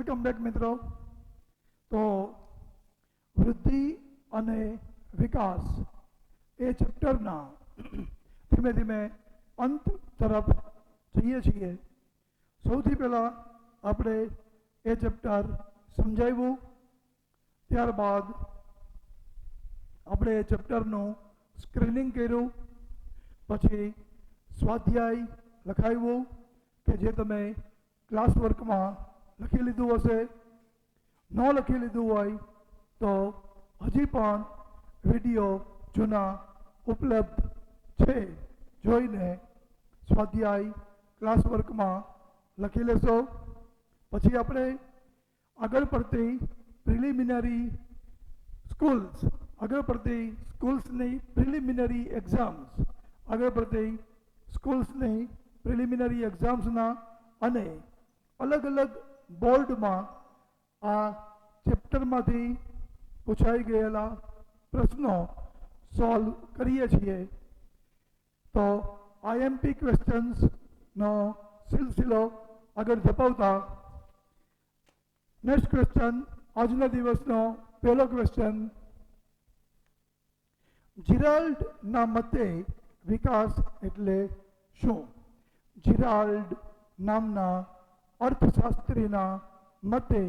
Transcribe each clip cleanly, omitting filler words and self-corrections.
Welcome back મિત્રો. તો વૃદ્ધિ અને વિકાસ એ ચેપ્ટરના ધીમે ધીમે અંત તરફ જઈએ છીએ. સૌથી પહેલાં આપણે એ ચેપ્ટર સમજાવ્યું, ત્યારબાદ આપણે એ ચેપ્ટરનું સ્ક્રીનિંગ કર્યું, પછી સ્વાધ્યાય લખાવ્યું કે જે તમે ક્લાસ વર્કમાં લખી લીધું હશે. ન લખી લીધું હોય તો હજી પણ વિડીયો જૂના ઉપલબ્ધ છે, જોઈને સ્વાધ્યાય ક્લાસ વર્કમાં લખી લેશો. પછી આપણે આગળ પડતી પ્રિલિમિનરી સ્કૂલ્સની પ્રિલિમિનરી એક્ઝામ્સના અને અલગ અલગ બોર્ડમાં આ ચેપ્ટરમાંથી પૂછાઈ ગયેલા પ્રશ્નો સોલ્વ કરીએ છીએ. તો આઈએમપી ક્વેશ્ચન્સનો સિલસિલો આગળ ધપાવતા નેક્સ્ટ ક્વેશ્ચન, આજના દિવસનો પહેલો ક્વેશ્ચન, જીરાલ્ડના મતે વિકાસ એટલે શું? જીરાલ્ડ નામના અર્થશાસ્ત્રીના મતે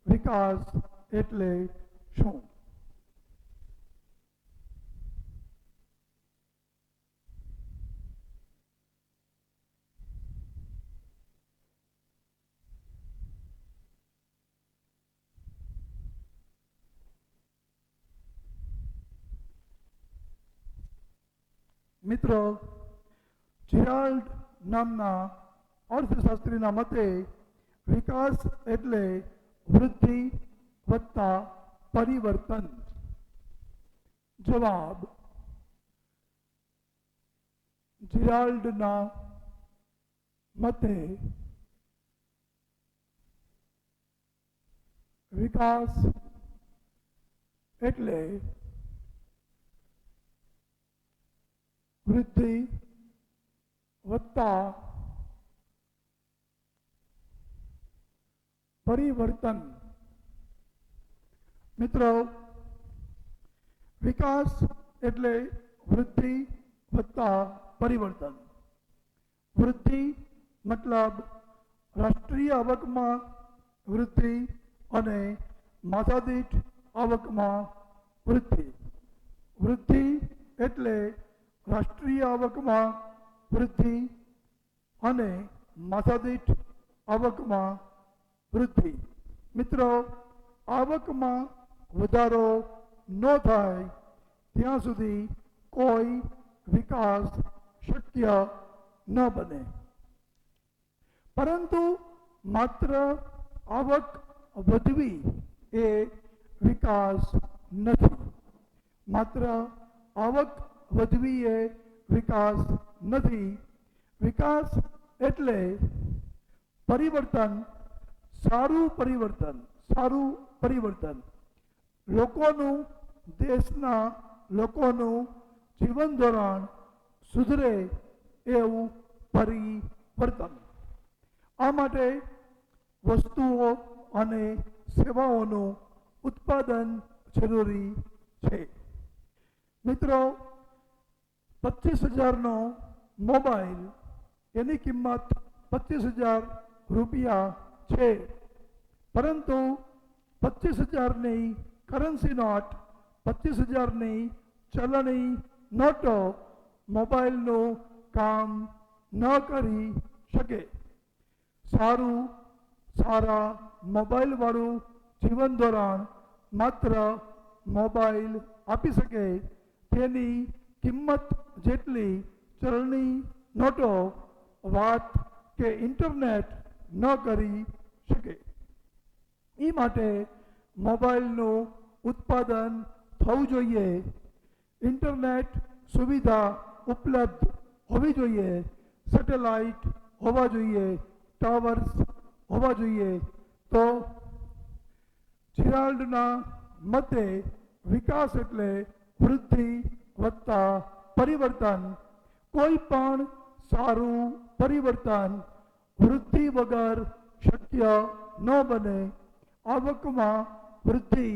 વિકાસ એટલે શું? મિત્રો, જીરાલ્ડ નામના અર્થશાસ્ત્રીના મતે વિકાસ એટલે વૃદ્ધિ વત્તા પરિવર્તન. જવાબ, જીરાલ્ડના મતે વિકાસ એટલે વૃદ્ધિ વત્તા પરિવર્તન. મિત્રો, વિકાસ એટલે વૃદ્ધિ વત્તા પરિવર્તન. વૃદ્ધિ મતલબ રાષ્ટ્રીય આવકમાં વૃદ્ધિ અને માથાદીઠ આવકમાં વૃદ્ધિ. વૃદ્ધિ એટલે રાષ્ટ્રીય આવકમાં વૃદ્ધિ અને માથાદીઠ આવકમાં વૃદ્ધિ. મિત્રો, આવકમાં વધારો ન થાય ત્યાં સુધી કોઈ વિકાસ શક્ય ન બને. પરંતુ માત્ર આવક વધવી એ વિકાસ નથી. માત્ર આવક વધવી એ વિકાસ નથી. વિકાસ એટલે પરિવર્તન, સારું પરિવર્તન. દેશના લોકોનું જીવન ધોરણ સુધરે એવું પરિવર્તન. આ માટે વસ્તુઓ અને સેવાઓનું ઉત્પાદન જરૂરી છે. મિત્રો, 25,000નો મોબાઈલ, એની કિંમત 25,000 રૂપિયા છે, પરંતુ 25,000ની કરન્સી નોટ, 25,000ની ચલણી નોટો મોબાઈલનું કામ ન કરી શકે. સારા મોબાઈલવાળું જીવન ધોરણ માત્ર મોબાઈલ આપી શકે તેની કિંમત જેટલી ચલણી નોટો, વાત કે ઇન્ટરનેટ ન કરી શકે. એ માટે મોબાઈલનું ઉત્પાદન થવું જોઈએ, ઇન્ટરનેટ સુવિધા ઉપલબ્ધ હોવી જોઈએ, સેટેલાઇટ હોવા જોઈએ, ટાવર્સ હોવા જોઈએ. તો જીરાલ્ડના મતે વિકાસ એટલે વૃદ્ધિ વત્તા પરિવર્તન. કોઈ પણ સારું પરિવર્તન વૃદ્ધિ વગર શક્ય ન બને. આવકમાં વૃદ્ધિ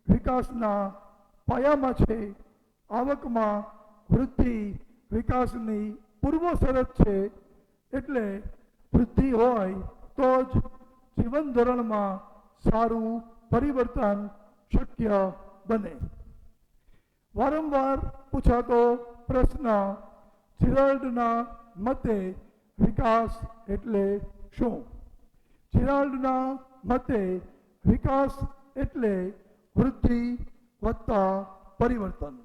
વિકાસના પાયામાં છે. આવકમાં વૃદ્ધિ વિકાસની પૂર્વ શરત છે. એટલે વૃદ્ધિ હોય તો જ જીવન ધોરણમાં સારું પરિવર્તન શક્ય બને. વારંવાર પૂછાતો પ્રશ્ન, જેરાલ્ડના મતે વિકાસ એટલે શું? જેરાલ્ડના મતે વિકાસ એટલે વૃદ્ધિ વત્તા પરિવર્તન.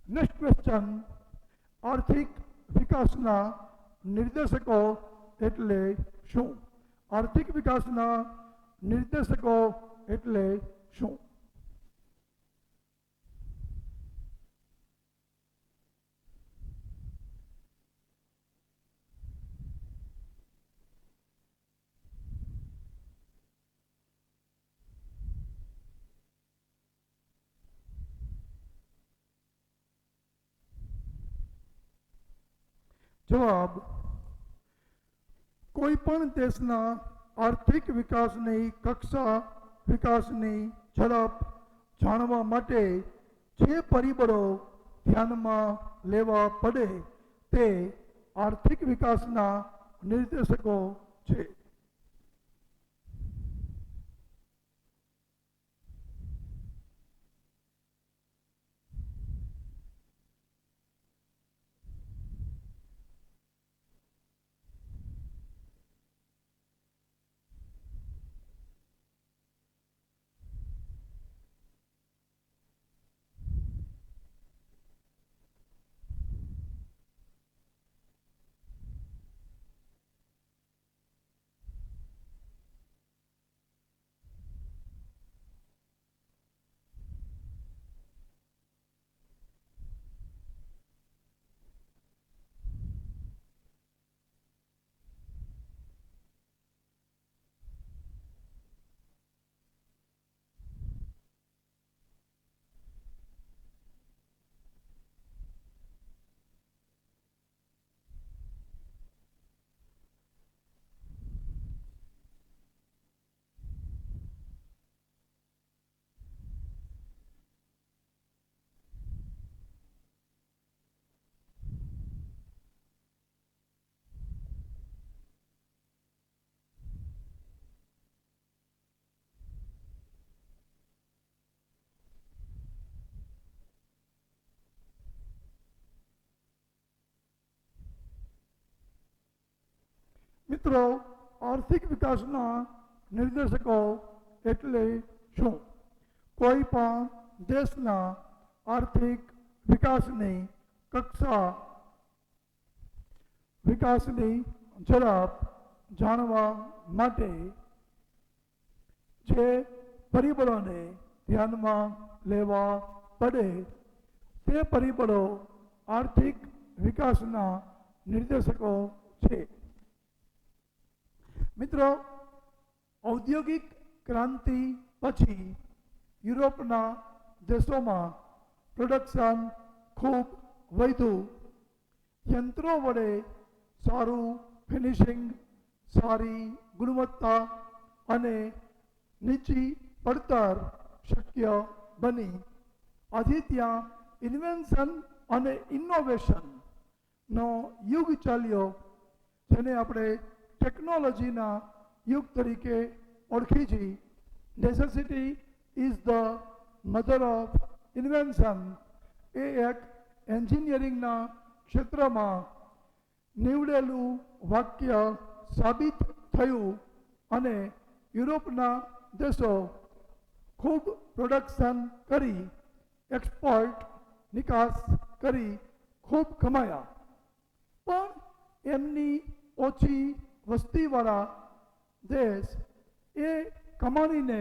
નેક્સ્ટ ક્વેશ્ચન, આર્થિક વિકાસના નિર્દેશકો એટલે શું? આર્થિક વિકાસના નિર્દેશકો એટલે શું? જવાબ, કોઈ પણ દેશના આર્થિક વિકાસની કક્ષા, વિકાસની ઝડપ જાણવા માટે જે પરિબળો ધ્યાનમાં લેવા પડે તે આર્થિક વિકાસના નિર્દેશકો છે. મિત્રો, આર્થિક વિકાસના નિર્દેશકો એટલે શું? કોઈ પણ દેશના આર્થિક વિકાસની કક્ષા, વિકાસની ઝડપ જાણવા માટે જે પરિબળોને ધ્યાનમાં લેવા પડે તે પરિબળો આર્થિક વિકાસના નિર્દેશકો છે. મિત્રો, ઔદ્યોગિક ક્રાંતિ પછી યુરોપના દેશોમાં પ્રોડક્શન ખૂબ વધ્યું. યંત્રો વડે સારું ફિનિશિંગ, સારી ગુણવત્તા અને નીચી પડતર શક્ય બની. આજે ત્યાં ઇન્વેન્શન અને ઇનોવેશનનો યુગ ચાલ્યો, જેને આપણે ટેકનોલોજીના યુગ તરીકે ઓળખી છે. Necessity is the mother of invention એ એક એન્જિનિયરિંગના ક્ષેત્રમાં નીવડેલું વાક્ય સાબિત થયું અને યુરોપના દેશો ખૂબ પ્રોડક્શન કરી, એક્સપોર્ટ નિકાસ કરી ખૂબ કમાયા. પણ એમની ઓછી વસ્તીવાળા દેશ એ કમાણીને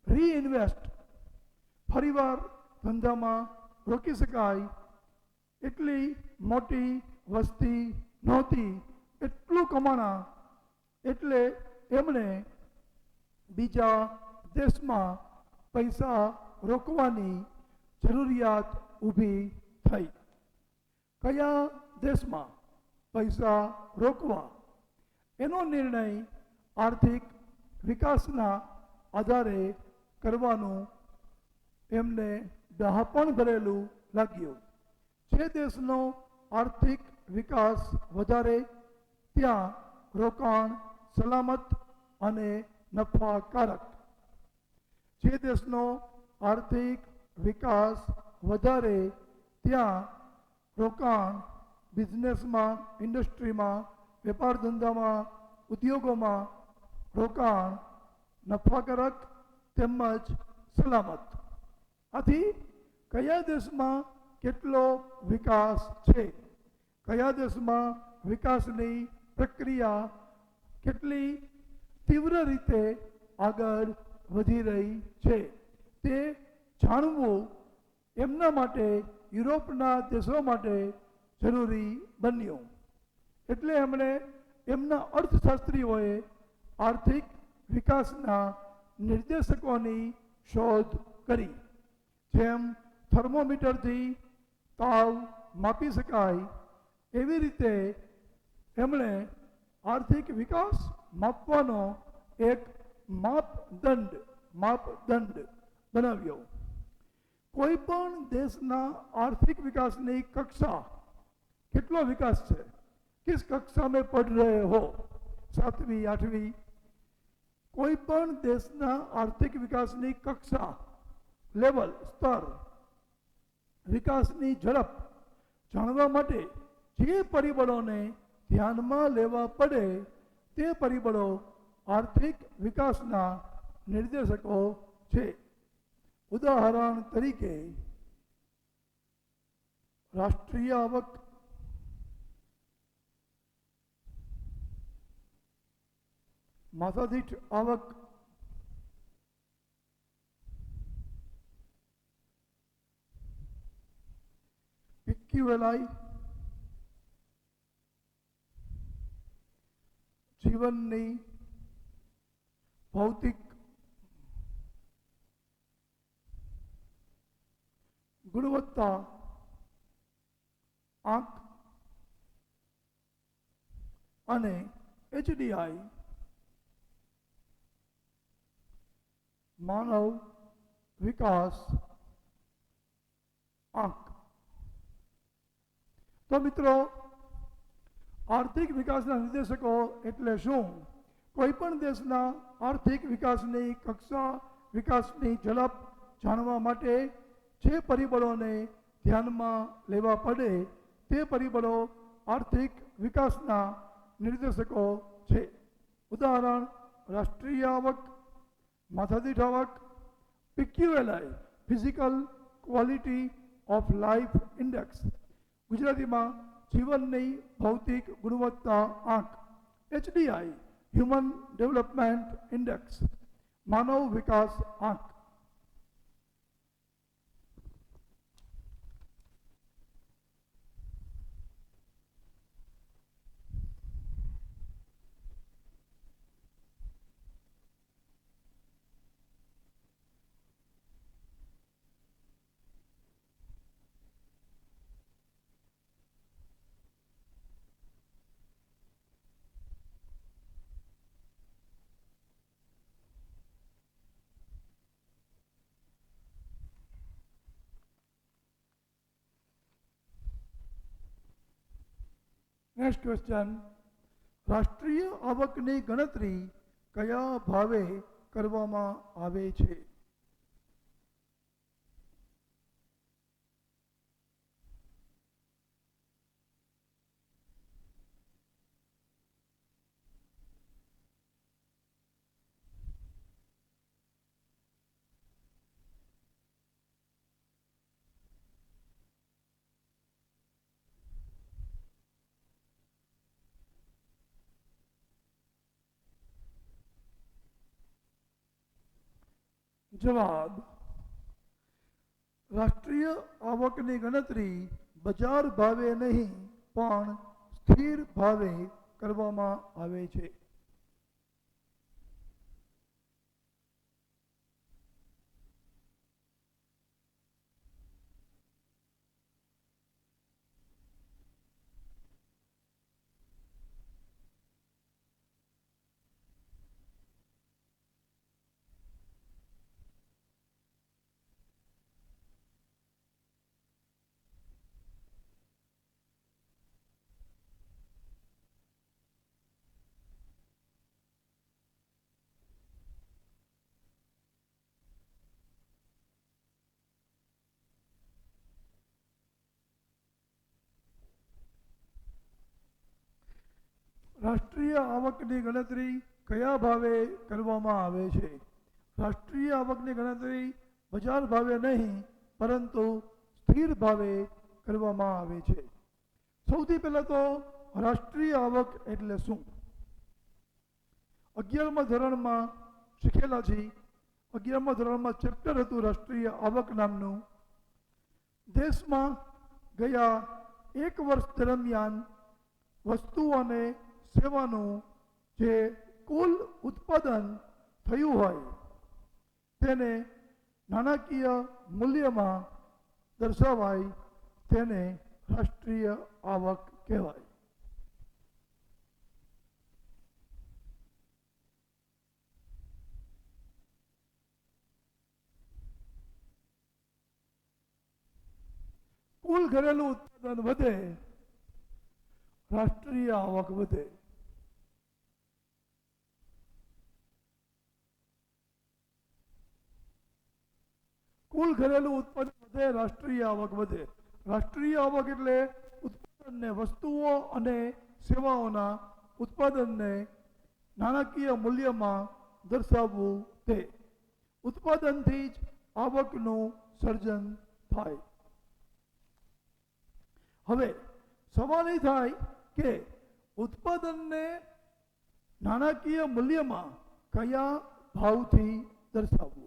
રીઇન્વેસ્ટ, ફરીવાર ધંધામાં રોકી શકાય એટલી મોટી વસ્તી નહોતી. એટલું કમાણા એટલે એમણે બીજા દેશમાં પૈસા રોકવાની જરૂરિયાત ઊભી થઈ. કયા દેશમાં પૈસા રોકવા એનો નિર્ણય આર્થિક વિકાસના આધારે કરવાનું એમને ડહાપણ ભરેલું લાગ્યું. જે દેશનો આર્થિક વિકાસ વધારે ત્યાં રોકાણ સલામત અને નફાકારક. જે દેશનો આર્થિક વિકાસ વધારે ત્યાં રોકાણ બિઝનેસમાં, ઇન્ડસ્ટ્રીમાં, વેપાર ધંધામાં, ઉદ્યોગોમાં રોકાણ નફાકારક તેમજ સલામત. આથી કયા દેશમાં કેટલો વિકાસ છે, કયા દેશમાં વિકાસની પ્રક્રિયા કેટલી તીવ્ર રીતે આગળ વધી રહી છે તે જાણવું એમના માટે, યુરોપના દેશો માટે જરૂરી બન્યું. એટલે એમણે એમના અર્થશાસ્ત્રીઓએ આર્થિક વિકાસના નિર્દેશકોની શોધ કરી. જેમ થર્મોમીટરથી તાવ માપી શકાય એવી રીતે એમણે આર્થિક વિકાસ માપવાનો એક માપદંડ બનાવ્યો. કોઈ પણ દેશના આર્थिक विकासની કક્ષા કેટલો વિકાસ છે, किस कक्षा में पढ़ रहे हो, 7वीं 8वीं, કોઈ પણ દેશના આર્થિક વિકાસની કક્ષા, લેવલ, સ્તર, વિકાસની ઝડપ જાણવા માટે જે પરિબળોને ધ્યાનમાં લેવા પડે તે પરિબળો આર્થિક વિકાસના નિર્દેશકો છે. ઉદાહરણ તરીકે રાષ્ટ્રીય આવક, માથાદીઠ આવક, PQLI, જીવનની ભૌતિક ગુણવત્તા, આંક અને HDI માનવ વિકાસ આંક. તો મિત્રો, આર્થિક વિકાસના નિર્દેશકો એટલે શું? કોઈ પણ દેશના આર્થિક વિકાસની કક્ષા, વિકાસની ઝડપ જાણવા માટે જે પરિબળોને ધ્યાનમાં લેવા પડે તે પરિબળો આર્થિક વિકાસના નિર્દેશકો છે. ઉદાહરણ રાષ્ટ્રીય આવક, માથાદીઠ આવક, PQLI physical quality of life index, ગુજરાતીમાં જીવનની ભૌતિક ગુણવત્તા આંક, HDI હ્યુમન ડેવલપમેન્ટ ઇન્ડેક્સ માનવ વિકાસ આંક. નેક્સ્ટ ક્વેશ્ચન, રાષ્ટ્રીય આવકની ગણતરી કયા ભાવે કરવામાં આવે છે? જવાબ, રાષ્ટ્રીય આવકની ગણતરી બજાર ભાવે નહીં પણ સ્થિર ભાવે કરવામાં આવે છે. રાષ્ટ્રીય આવકની ગણતરી કયા ભાવે કરવામાં આવે છે? રાષ્ટ્રીય આવકની ગણતરી બજાર ભાવે નહીં પરંતુ સ્થિર ભાવે કરવામાં આવે છે. સૌથી પહેલા તો રાષ્ટ્રીય આવક એટલે શું? 11મા ધોરણમાં શીખેલા છીએ. 11મા ધોરણમાં ચેપ્ટર હતું રાષ્ટ્રીય આવક નામનું. દેશમાં ગયા 1 વર્ષ દરમિયાન વસ્તુ અને સેવાનું જે કુલ ઉત્પાદન થયું હોય તેને નાણાકીય મૂલ્યમાં દર્શાવાય તેને રાષ્ટ્રીય આવક કહેવાય. કુલ ઘરેલું ઉત્પાદન વધે, રાષ્ટ્રીય આવક વધે. કુલ ઘરેલું ઉત્પાદન વધે, રાષ્ટ્રીય આવક વધે. રાષ્ટ્રીય આવક એટલે ઉત્પાદનને, વસ્તુઓ અને સેવાઓના ઉત્પાદનને નાણાકીય મૂલ્યમાં દર્શાવવું તે. ઉત્પાદનથી જ આવકનું સર્જન થાય. હવે સવાલ એ થાય કે ઉત્પાદનને નાણાકીય મૂલ્યમાં કયા ભાવથી દર્શાવવું?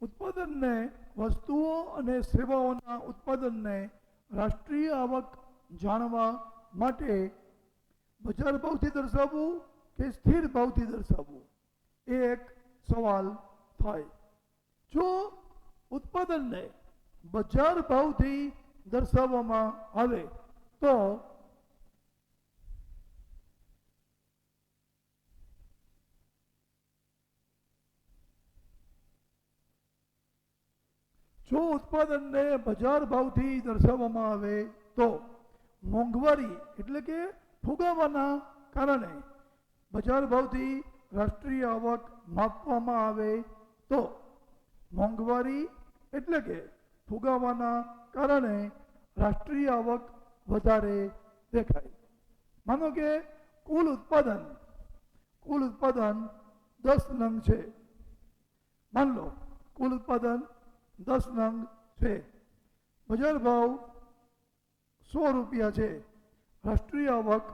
ઉત્પાદનને, વસ્તુઓ અને સેવાઓના ઉત્પાદનને રાષ્ટ્રીય આવક જાણવા માટે બજાર ભાવથી દર્શાવવું કે સ્થિર ભાવથી દર્શાવવું એ એક સવાલ થાય. જો ઉત્પાદનને બજાર ભાવથી દર્શાવવામાં આવે તો ઉત્પાદનને બજાર ભાવથી દર્શાવવામાં આવે તો મોંઘવારી એટલે કે ફુગાવાના કારણે બજાર ભાવથી રાષ્ટ્રીય આવક માપવામાં આવે તો મોંઘવારી એટલે કે ફુગાવાના કારણે રાષ્ટ્રીય આવક વધારે દેખાય. માનો કે કુલ ઉત્પાદન 10 નંગ છે. માન લો કુલ ઉત્પાદન 10 નંગ છે. બજાર ભાવ 100 રૂપિયા છે. રાષ્ટ્રીય આવક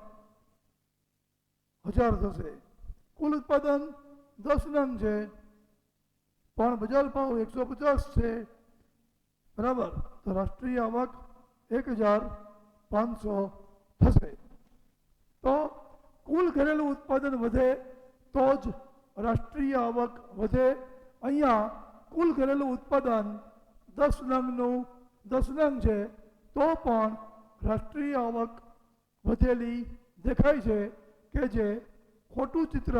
1000 થશે. કુલ ઉત્પાદન 10 નંગ છે પણ બજાર ભાવ 150 છે, બરાબર? તો રાષ્ટ્રીય આવક 1500 થશે. તો કુલ ઘરેલું ઉત્પાદન વધે તો જ રાષ્ટ્રીય આવક વધે. અહીંયા કુલ ઘરેલું ઉત્પાદન 10 નંગનું 10 નંગ છે તો પણ રાષ્ટ્રીય આવક વધેલી દેખાય છે કે જે ખોટું ચિત્ર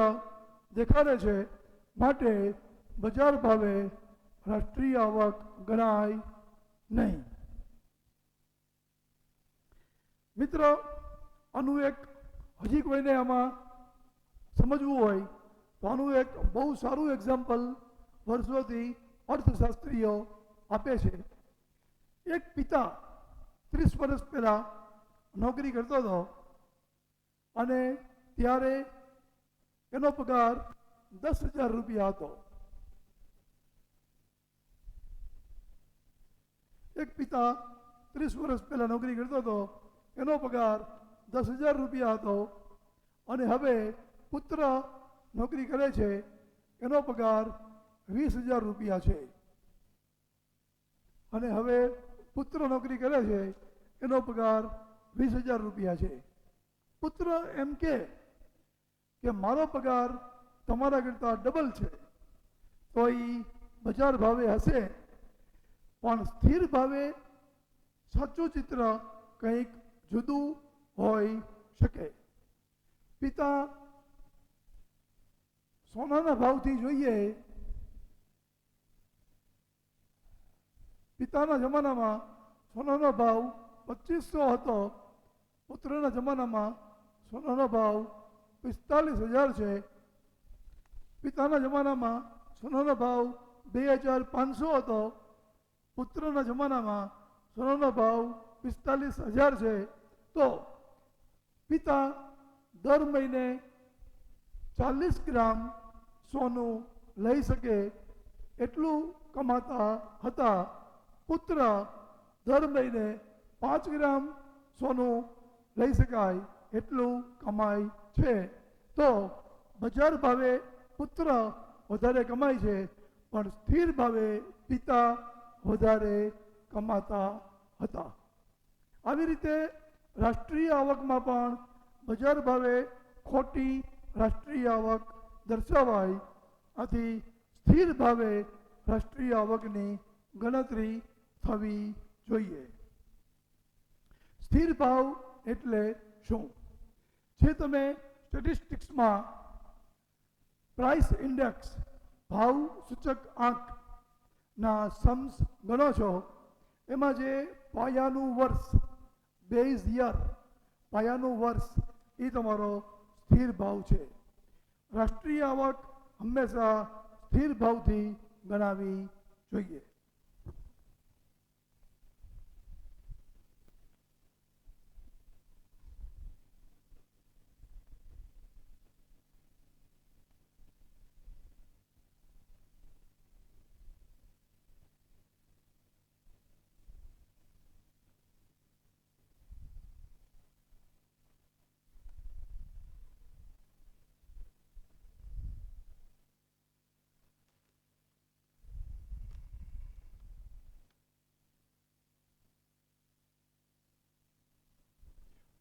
દેખાડે છે. માટે બજાર ભાવે રાષ્ટ્રીય આવક ગણાય નહીં. મિત્રો, આનું એક હજી કોઈને આમાં સમજવું હોય તો આનું એક બહુ સારું એક્ઝામ્પલ વર્ષોથી અર્થશાસ્ત્રીઓ આપે છે. એક પિતા 30 વર્ષ પહેલા નોકરી કરતો હતો અને ત્યારે એનો પગાર 10,000 રૂપિયા હતો. એક પિતા 30 વર્ષ પહેલા નોકરી કરતો હતો, એનો પગાર 10,000 રૂપિયા હતો અને હવે પુત્ર નોકરી કરે છે, એનો પગાર 20,000 રૂપિયા છે. અને હવે પુત્ર નોકરી કરે છે, એનો પગાર 20,000 રૂપિયા છે. પુત્ર એમ કે મારો પગાર તમારા કરતાં ડબલ છે, તો એ બજાર ભાવે હશે પણ સ્થિર ભાવે સાચું ચિત્ર કંઈક જુદું હોઈ શકે. પિતા સોનાના ભાવથી જોઈએ, પિતાના જમાનામાં સોનાનો ભાવ 2500 હતો, પુત્રના જમાનામાં સોનાનો ભાવ 45,000 છે. પિતાના જમાનામાં સોનાનો ભાવ 2500 હતો, પુત્રના જમાનામાં સોનાનો ભાવ 45,000 છે. તો પિતા દર મહિને 40 ગ્રામ સોનું લઈ શકે એટલું કમાતા હતા. પુત્ર દર મહિને 5 ગ્રામ સોનું લઈ શકાય એટલું કમાય છે. તો બજાર ભાવે પુત્ર વધારે કમાય છે, પણ સ્થિર ભાવે પિતા વધારે કમાતા હતા. આવી રીતે રાષ્ટ્રીય આવકમાં પણ બજાર ભાવે ખોટી રાષ્ટ્રીય આવક દર્શાવાય. આથી સ્થિર ભાવે રાષ્ટ્રીય આવકની ગણતરી થવી જોઈએ. સ્થિર ભાવ એટલે શું? જે તમે સ્ટેટિસ્ટિક્સમાં પ્રાઇસ ઇન્ડેક્સ ભાવ સૂચક આંકના સમ્સ ગણો છો, એમાં જે પાયાનું વર્ષ, બેઝ યર, પાયાનું વર્ષ એ તમારો સ્થિર ભાવ છે. રાષ્ટ્રીય આવક હંમેશા સ્થિર ભાવથી ગણાવી જોઈએ.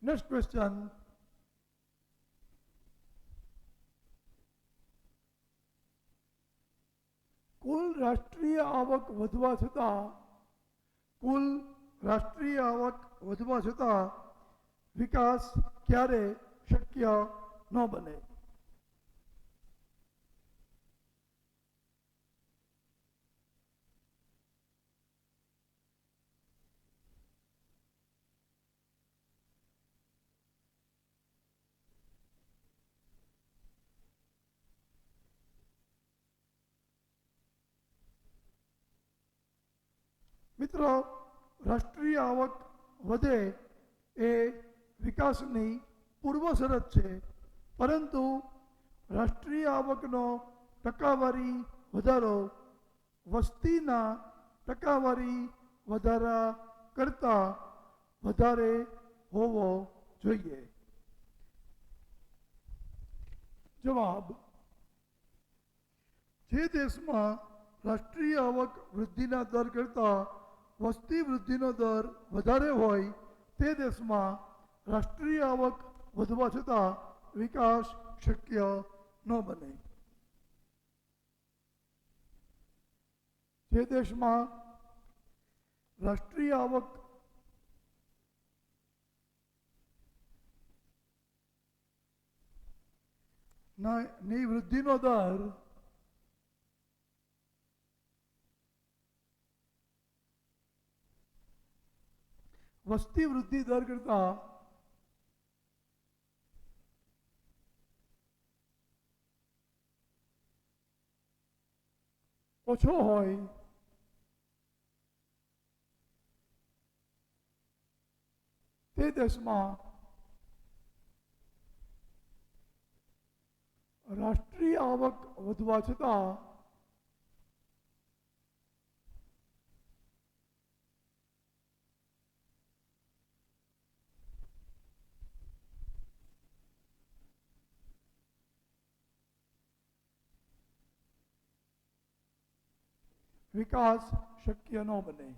Next question. કુલ રાષ્ટ્રીય આવક વધવા છતાં, કુલ રાષ્ટ્રીય આવક વધવા છતાં વિકાસ ક્યારે શક્ય ન બને? મિત્રો, રાષ્ટ્રીય આવક વધે એ વિકાસની પૂર્વ શરત છે, પરંતુ રાષ્ટ્રીય આવકનો ટકાવારી વધારો વસ્તીના ટકાવારી વધારા કરતાં વધારે હોવો જોઈએ. જવાબ: જે દેશમાં રાષ્ટ્રીય આવક વૃદ્ધિના દર કરતાં વસ્તી વૃદ્ધિનો દર વધારે હોય તે દેશમાં રાષ્ટ્રીય આવક વધવા છતાં વિકાસ શક્ય ન બને. જે દેશમાં રાષ્ટ્રીય આવક ની વૃદ્ધિનો દર વસ્તી વૃદ્ધિ દર કરતાં ઓછો હોય તે દેશમાં રાષ્ટ્રીય આવક વધવા છતાં વિકાસ શક્ય ન બને.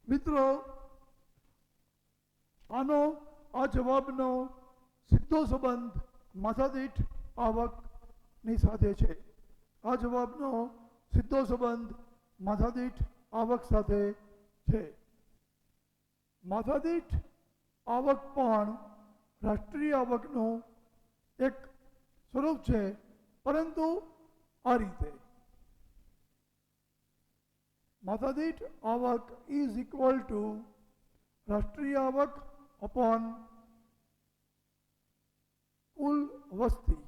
મિત્રો, આ જવાબનો સીધો સંબંધ માથાદીઠ આવકની સાથે છે. આ જવાબનો સીધો સંબંધ માથાદીઠ આવક સાથે છે. માથાદીઠ આવક પણ રાષ્ટ્રીય આવકનું એક સ્વરૂપ છે, પરંતુ આ રીતે માથાદીઠ આવક ઇઝ ઇક્વલ ટુ રાષ્ટ્રીય આવક અપોન કુલ વસ્તી.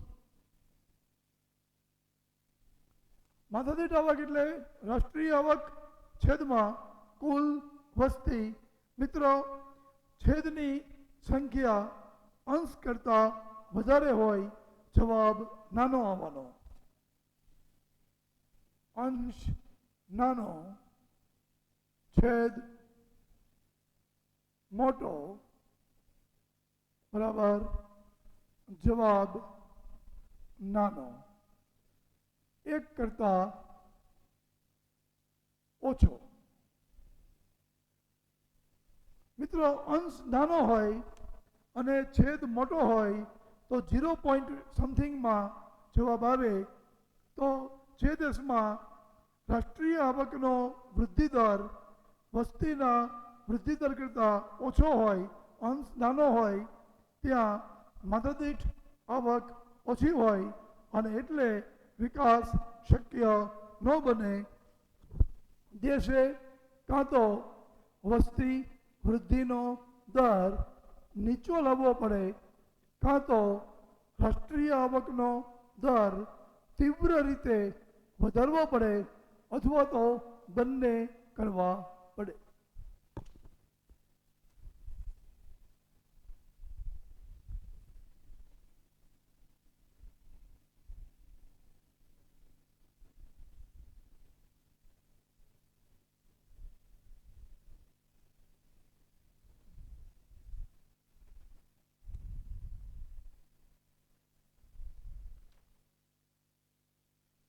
માથાદીઠ આવક એટલે રાષ્ટ્રીય આવક છેદમાં કુલ વસ્તી. મિત્રો, છેદની સંખ્યા અંશ કરતા વધારે હોય જવાબ નાનો આવવાનો. અંશ નાનો, છેદ મોટો બરાબર જવાબ નાનો. એક કરતા ઓછો. મિત્રો, અંશ નાનો હોય અને છેદ મોટો હોય તો 0 પોઈન્ટ સમથિંગમાં જવાબ આવે તો જે દેશમાં રાષ્ટ્રીય આવકનો વૃદ્ધિ દર વસ્તીના વૃદ્ધિ દર કરતાં ઓછો હોય, અંશ નાનો હોય, ત્યાં માથાદીઠ આવક ઓછી હોય અને એટલે વિકાસ શક્ય ન બને. દેશે કાં તો વસ્તી વૃદ્ધિનો દર નીચો લાવવો પડે, કાં તો રાષ્ટ્રીય આવકનો દર તીવ્ર રીતે વધારવો પડે, અથવા તો બંને કરવા પડે.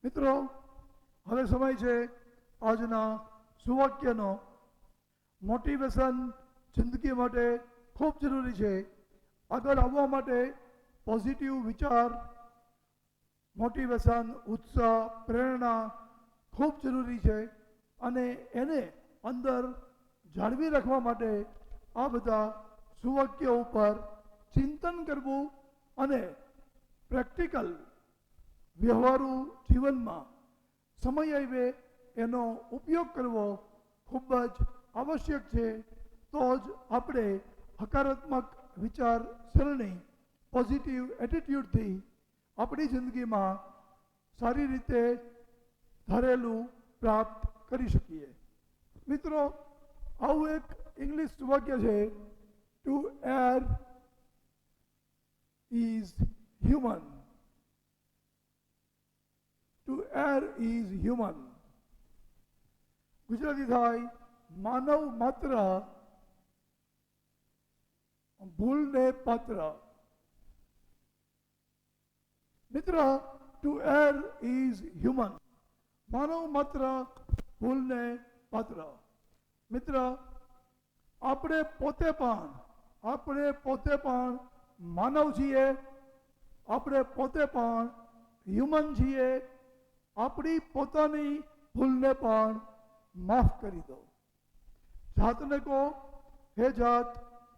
મિત્રો, હવે સમય છે આજના સુવાક્યનો. મોટિવેશન જિંદગી માટે ખૂબ જરૂરી છે. આગળ આવવા માટે પોઝિટિવ વિચાર, મોટિવેશન, ઉત્સાહ, પ્રેરણા ખૂબ જરૂરી છે અને એને અંદર જાળવી રાખવા માટે આ બધા સુવાક્યો ઉપર ચિંતન કરવું અને પ્રેક્ટિકલ વ્યવહારુ જીવનમાં સમય આવે એનો ઉપયોગ કરવો ખૂબ જ આવશ્યક છે. તો જ આપણે હકારાત્મક વિચારસરણી, પોઝિટિવ એટીટ્યૂડથી આપણી જિંદગીમાં સારી રીતે ધારેલું પ્રાપ્ત કરી શકીએ. મિત્રો, આવું એક ઇંગ્લિશ વાક્ય છે, two air is human. Two air is human. Gujarati થાય માનવ માત્ર ભૂલને પાત્ર. મિત્ર, ટુ એર ઇઝ હ્યુમન. માનવ માત્ર ભૂલને પાત્ર. મિત્ર, આપણે પોતે પણ માનવ છીએ, આપણે પોતે પણ હ્યુમન છીએ. આપણી પોતાની ભૂલને પણ માફ કરી દો. જાતને કહો, હે જાત,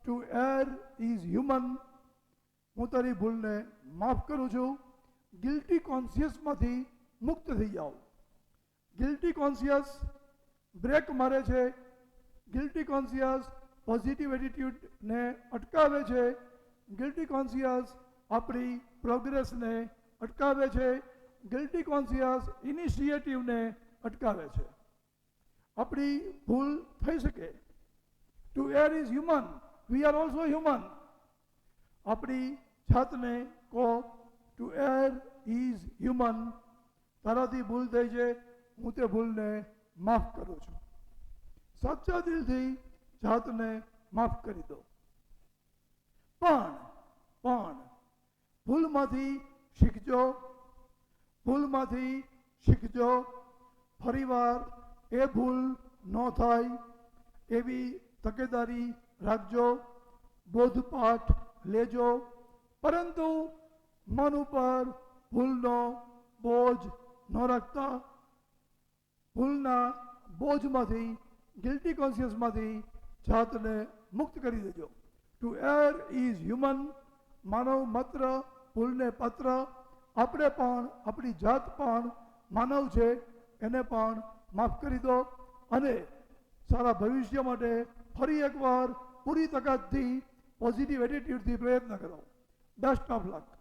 ટુ એર ઇઝ હ્યુમન. હું તારી ભૂલને માફ કરું છું. ગિલ્ટી કોન્શિયસમાંથી મુક્ત થઈ જાઓ. ગિલ્ટી કોન્શિયસ બ્રેક મારે છે. ગિલ્ટી કોન્શિયસ પોઝિટિવ એટીટ્યૂડને અટકાવે છે. ગિલ્ટી કોન્શિયસ આપણી પ્રોગ્રેસને અટકાવે છે. ગિલ્ટી કોન્શિયસ ઇનિશિયેટિવને અટકાવે છે. આપણી ભૂલ થઈ શકે. Two air is human, we are also human. આપણી જાતને કહો, ટુ એર ઇઝ હ્યુમન. તારાથી ભૂલ થઈ છે, હું તે ભૂલને માફ કરું છું. સાચા દિલથી જાતને માફ કરી દો. પણ ભૂલમાંથી શીખજો. ભૂલમાંથી શીખજો. ફરીવાર એ ભૂલ ન થાય એવી તકેદારી રાખજો. બોધપાઠ લેજો, પરંતુ મન ઉપર ભૂલનો બોજ ન રાખતા ભૂલના બોજમાંથી, ગિલ્ટી કોન્શિયસમાંથી જાતને મુક્ત કરી દેજો. ટુ એર ઇઝ હ્યુમન, માનવ માત્ર ભૂલને પાત્ર. આપણે પણ, આપણી જાત પણ માનવ છે, એને પણ માફ કરી દો અને સારા ભવિષ્ય માટે ફરી એકવાર પૂરી તાકાતથી પોઝિટિવ એટીટ્યુડથી પ્રયત્ન કરો. Best of luck.